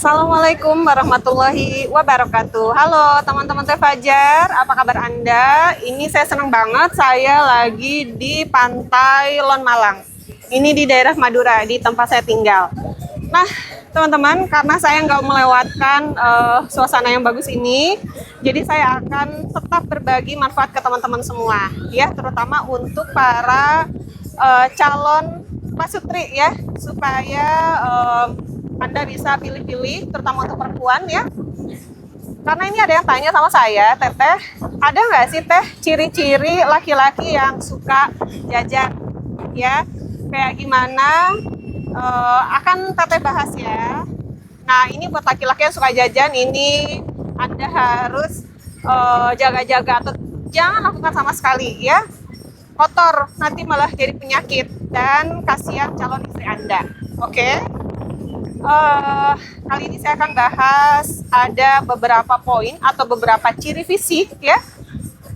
Assalamualaikum warahmatullahi wabarakatuh. Halo teman-teman Teh Fajar, apa kabar Anda? Ini saya senang banget, saya lagi di Pantai Lon Malang. Ini di daerah Madura, di tempat saya tinggal. Nah, teman-teman, karena saya nggak melewatkan suasana yang bagus ini, jadi saya akan tetap berbagi manfaat ke teman-teman semua, ya, terutama untuk para calon pasutri ya, supaya Anda bisa pilih-pilih, terutama untuk perempuan ya. Karena ini ada yang tanya sama saya, Teteh, ada nggak sih Teh ciri-ciri laki-laki yang suka jajan? Ya, kayak gimana? Akan Teteh bahas ya. Nah, ini buat laki-laki yang suka jajan, ini Anda harus jaga-jaga atau jangan lakukan sama sekali ya. Kotor, nanti malah jadi penyakit dan kasihan calon istri Anda. Oke? Kali ini saya akan bahas ada beberapa poin atau beberapa ciri fisik ya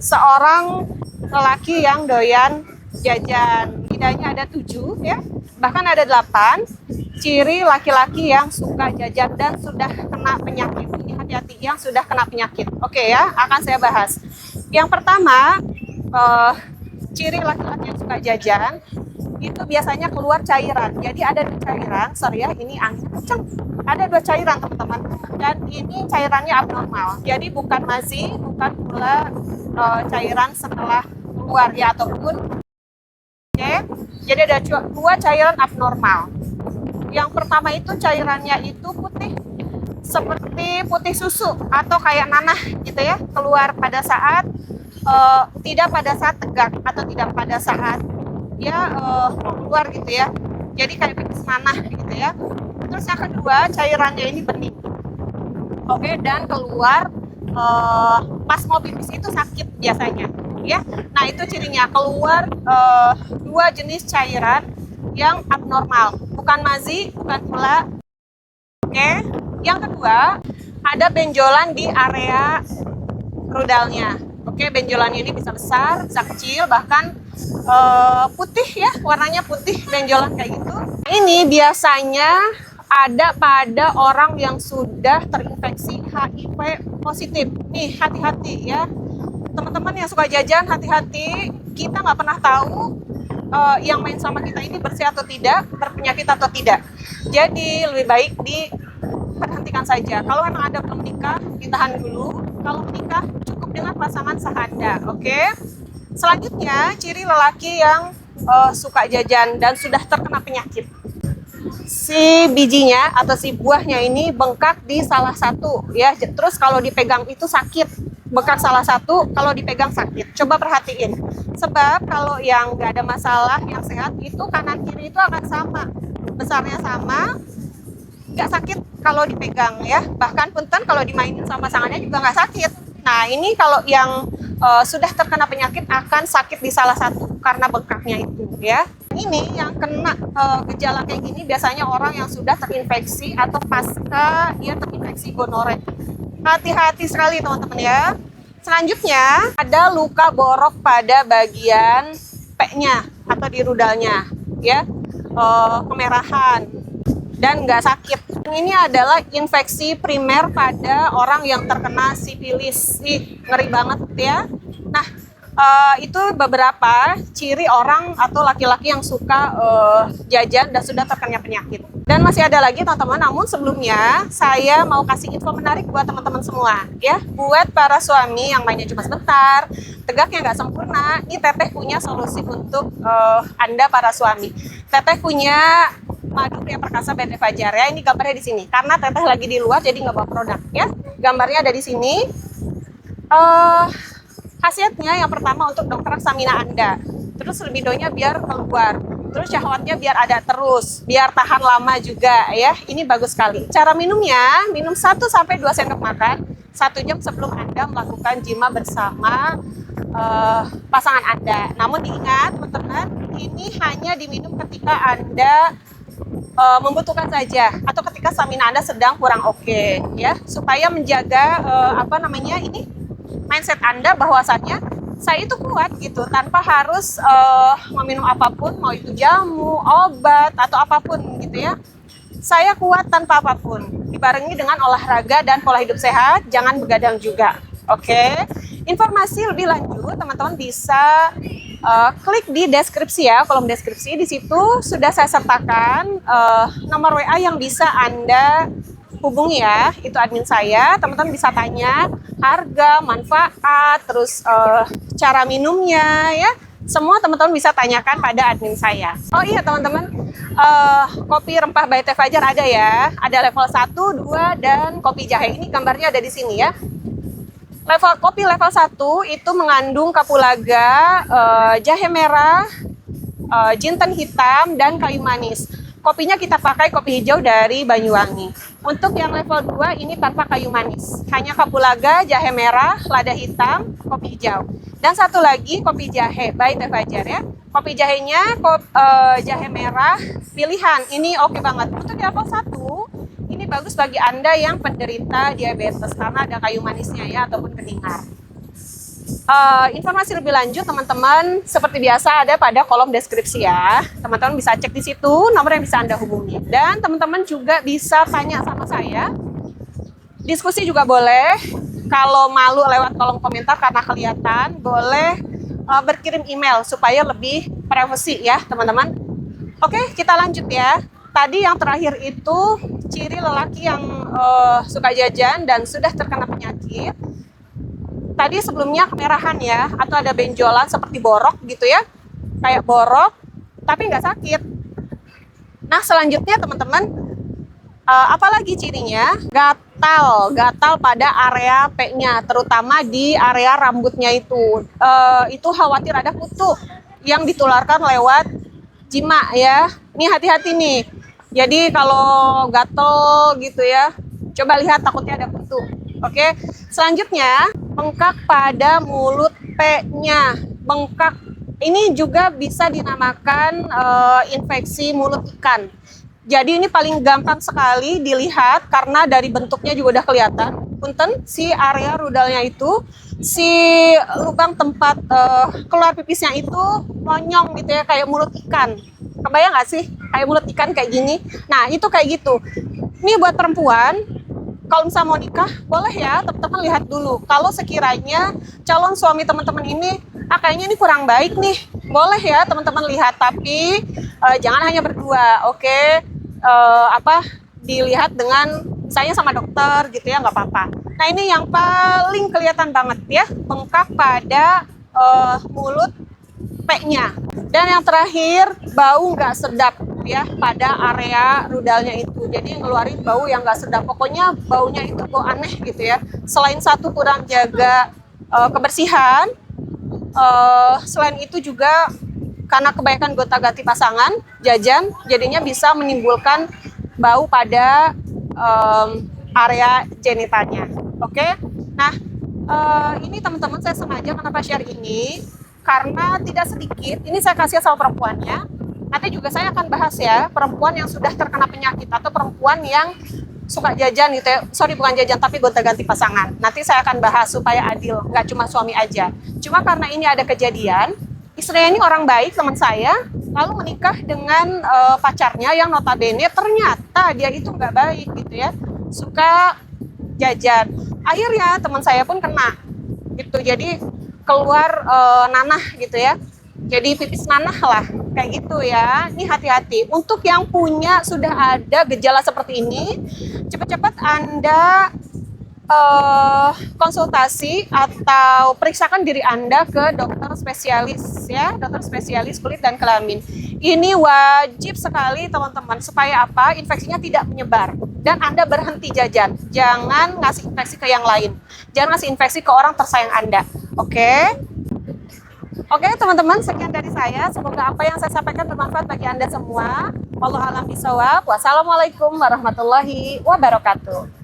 seorang lelaki yang doyan jajan. Tidaknya ada 7 ya, bahkan ada 8 ciri laki-laki yang suka jajan dan sudah kena penyakit. Ini hati-hati yang sudah kena penyakit. Oke ya, akan saya bahas. Yang pertama, ciri laki-laki yang suka jajan itu biasanya keluar cairan. Jadi ada 2 cairan, sorry ya, ini angin kenceng. Ada 2 cairan teman-teman, dan ini cairannya abnormal. Jadi bukan mazi, bukan pula cairan setelah keluar ya, ataupun oke. Jadi ada 2 cairan abnormal. Yang pertama itu cairannya itu putih, seperti putih susu atau kayak nanah gitu ya, keluar pada saat tidak pada saat tegak atau tidak pada saat ya keluar gitu ya, jadi kayak pipis nanah gitu ya. Terus yang kedua cairannya ini bening, oke, dan keluar pas mau pipis itu sakit biasanya ya. Nah, itu cirinya keluar 2 jenis cairan yang abnormal, bukan mazi, bukan pula oke. Yang kedua ada benjolan di area rudalnya. Oke, benjolannya ini bisa besar, bisa kecil, bahkan putih ya, warnanya putih, benjolan kayak gitu. Ini biasanya ada pada orang yang sudah terinfeksi HIV positif. Nih, hati-hati ya. Teman-teman yang suka jajan, hati-hati. Kita nggak pernah tahu yang main sama kita ini bersih atau tidak, berpenyakit atau tidak. Jadi lebih baik diperhentikan saja. Kalau memang Anda belum menikah, ditahan dulu. Kalau menikah, cukup dengan pasangan sahanda, oke? Selanjutnya, ciri lelaki yang suka jajan dan sudah terkena penyakit. Si bijinya atau si buahnya ini bengkak di salah satu ya. Terus kalau dipegang itu sakit. Bengkak salah satu, kalau dipegang sakit. Coba perhatiin. Sebab kalau yang nggak ada masalah, yang sehat itu kanan kiri itu akan sama. Besarnya sama, nggak sakit kalau dipegang ya. Bahkan punten kalau dimainin sama pasangannya juga nggak sakit. Nah, ini kalau yang sudah terkena penyakit akan sakit di salah satu karena bengkaknya itu ya. Ini yang kena gejala kayak gini biasanya orang yang sudah terinfeksi atau pasca dia terinfeksi gonore. Hati-hati sekali teman-teman ya. Selanjutnya ada luka borok pada bagian P-nya atau di rudalnya ya, kemerahan dan nggak sakit. Ini adalah infeksi primer pada orang yang terkena sifilis. Ih, ngeri banget ya. Nah, itu beberapa ciri orang atau laki-laki yang suka jajan dan sudah terkena penyakit. Dan masih ada lagi teman-teman, namun sebelumnya saya mau kasih info menarik buat teman-teman semua ya. Buat para suami yang mainnya cuma sebentar, tegaknya nggak sempurna, ini Teteh punya solusi untuk Anda para suami. Teteh punya madu pria perkasa by Teh Fajar ya. Ini gambarnya di sini. Karena Teteh lagi di luar jadi nggak bawa produk ya. Gambarnya ada di sini. Khasiatnya yang pertama untuk dongkrak stamina Anda. Terus libidonya biar keluar. Terus syahwatnya biar ada terus, biar tahan lama juga ya. Ini bagus sekali. Cara minumnya, minum 1 sampai 2 sendok makan 1 jam sebelum Anda melakukan jima bersama pasangan Anda. Namun diingat teman-teman, ini hanya diminum ketika Anda membutuhkan saja atau ketika stamina Anda sedang kurang oke ya, supaya menjaga ini mindset Anda bahwasannya saya itu kuat gitu tanpa harus meminum apapun, mau itu jamu, obat atau apapun gitu ya. Saya kuat tanpa apapun. dibarengi dengan olahraga dan pola hidup sehat, jangan begadang juga. Oke, informasi lebih lanjut teman-teman bisa klik di deskripsi ya, kolom deskripsi. Di situ sudah saya sertakan nomor WA yang bisa Anda hubungi ya, itu admin saya. Teman-teman bisa tanya harga, manfaat, terus cara minumnya ya. Semua teman-teman bisa tanyakan pada admin saya. Oh iya teman-teman, kopi rempah by Teh Fajar ada ya. Ada level 1, 2, dan kopi jahe. Ini gambarnya ada di sini ya. Kopi level 1 itu mengandung kapulaga, jahe merah, jinten hitam, dan kayu manis. Kopinya kita pakai kopi hijau dari Banyuwangi. Untuk yang level 2 ini tanpa kayu manis. Hanya kapulaga, jahe merah, lada hitam, kopi hijau. Dan satu lagi kopi jahe by Teh Fajar ya. Kopi jahenya jahe merah pilihan. Ini oke banget. Untuk level 1 ini bagus bagi Anda yang penderita diabetes karena ada kayu manisnya ya, ataupun keningar. Informasi lebih lanjut teman-teman seperti biasa ada pada kolom deskripsi ya. Teman-teman bisa cek di situ nomor yang bisa Anda hubungi. Dan teman-teman juga bisa tanya sama saya. Diskusi juga boleh. Kalau malu lewat kolom komentar karena kelihatan, boleh berkirim email supaya lebih privasi ya teman-teman. Oke, kita lanjut ya. Tadi yang terakhir itu ciri lelaki yang suka jajan dan sudah terkena penyakit. Tadi sebelumnya kemerahan ya, atau ada benjolan seperti borok gitu ya, kayak borok tapi nggak sakit. Nah selanjutnya teman-teman, apalagi cirinya? Gatal pada area P-nya, terutama di area rambutnya itu. Itu khawatir ada kutu yang ditularkan lewat jima ya. Ini hati-hati nih. Jadi kalau gatel gitu ya, coba lihat takutnya ada kutu. Oke, selanjutnya bengkak pada mulut P-nya. Bengkak ini juga bisa dinamakan infeksi mulut ikan. Jadi ini paling gampang sekali dilihat karena dari bentuknya juga udah kelihatan. Punten, si area rudalnya itu, si lubang tempat keluar pipisnya itu monyong gitu ya, kayak mulut ikan. Kebayang nggak sih kayak mulut ikan kayak gini? Nah itu kayak gitu. Ini buat perempuan, kalau misalnya mau nikah, boleh ya teman-teman lihat dulu. Kalau sekiranya calon suami teman-teman ini, kayaknya ini kurang baik nih, boleh ya teman-teman lihat. Tapi jangan hanya berdua, oke? Dilihat dengan misalnya sama dokter gitu ya, nggak apa-apa. Nah ini yang paling kelihatan banget ya, bengkak pada mulut P-nya. Dan yang terakhir, bau nggak sedap ya pada area rudalnya itu. Jadi ngeluarin bau yang nggak sedap. Pokoknya baunya itu bau aneh gitu ya. Selain satu kurang jaga kebersihan, selain itu juga karena kebanyakan gonta-ganti pasangan, jajan, jadinya bisa menimbulkan bau pada area genitalnya. Oke? Nah, ini teman-teman saya sengaja kenapa share ini, karena tidak sedikit, ini saya kasih sama perempuannya, nanti juga saya akan bahas ya, perempuan yang sudah terkena penyakit atau perempuan yang suka jajan gitu ya, sorry bukan jajan tapi gonta-ganti pasangan. Nanti saya akan bahas supaya adil, nggak cuma suami aja. Cuma karena ini ada kejadian, istrinya ini orang baik teman saya, lalu menikah dengan pacarnya yang notabene ternyata dia itu nggak baik gitu ya, suka jajan. Akhirnya teman saya pun kena gitu, jadi keluar nanah gitu ya, jadi pipis nanah lah kayak gitu ya. Ini hati-hati untuk yang punya sudah ada gejala seperti ini, cepat-cepat Anda konsultasi atau periksakan diri Anda ke dokter spesialis ya, dokter spesialis kulit dan kelamin. Ini wajib sekali teman-teman, supaya apa? Infeksinya tidak menyebar dan Anda berhenti jajan. Jangan ngasih infeksi ke yang lain, jangan ngasih infeksi ke orang tersayang Anda. Oke teman-teman, sekian dari saya. Semoga apa yang saya sampaikan bermanfaat bagi Anda semua. Wallahu a'lam bishawab. Wassalamualaikum warahmatullahi wabarakatuh.